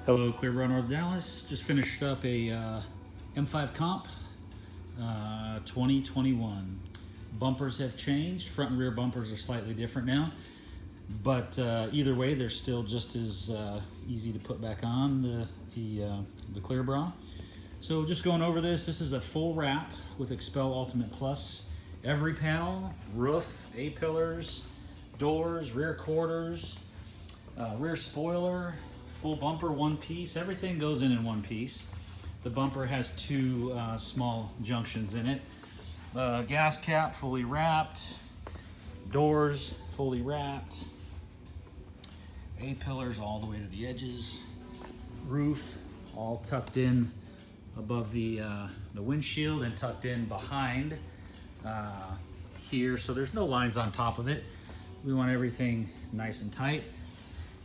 Hello, Clearbrook, North Dallas. Just finished up a M5 Comp 2021. Bumpers have changed. Front and rear bumpers are slightly different now. But either way, they're still just as easy to put back on the Clearbrook. So just going over this, this is a full wrap with XPEL Ultimate Plus. Every panel, roof, A-pillars, doors, rear quarters, rear spoiler, full bumper, one piece. Everything goes in one piece. The bumper has two small junctions in it. Gas cap fully wrapped. Doors fully wrapped. A-pillars all the way to the edges. Roof all tucked in above the windshield and tucked in behind here, so there's no lines on top of it. We want everything nice and tight.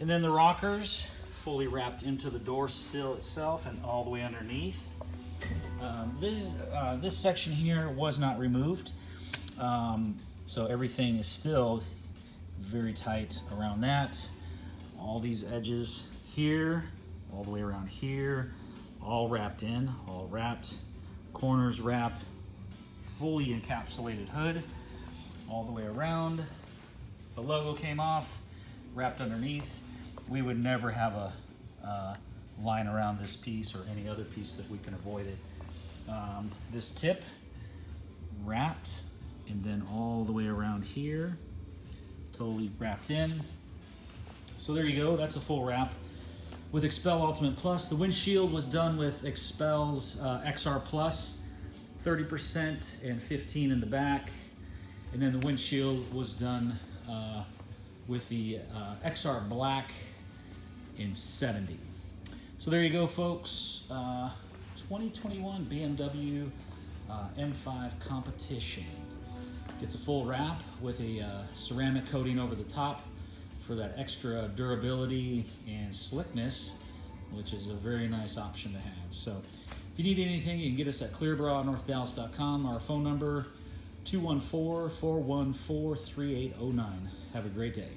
And then the rockers fully wrapped into the door sill itself and all the way underneath. This section here was not removed, so everything is still very tight around that. All these edges here, all the way around here, all wrapped in, all wrapped. Corners wrapped, fully encapsulated hood, all the way around. The logo came off, wrapped underneath. We would never have a line around this piece or any other piece that we can avoid it. This tip wrapped, and then all the way around here, totally wrapped in. So there you go, that's a full wrap with XPEL Ultimate Plus. The windshield was done with XPEL's XRPLUS, 30% and 15 in the back. And then the windshield was done with the XR Black in 70. So there you go, folks. 2021 BMW M5 Competition. Gets a full wrap with a ceramic coating over the top for that extra durability and slickness, which is a very nice option to have. So if you need anything, you can get us at clearbrooknorthdallas.com. Our phone number 214-414-3809. Have a great day.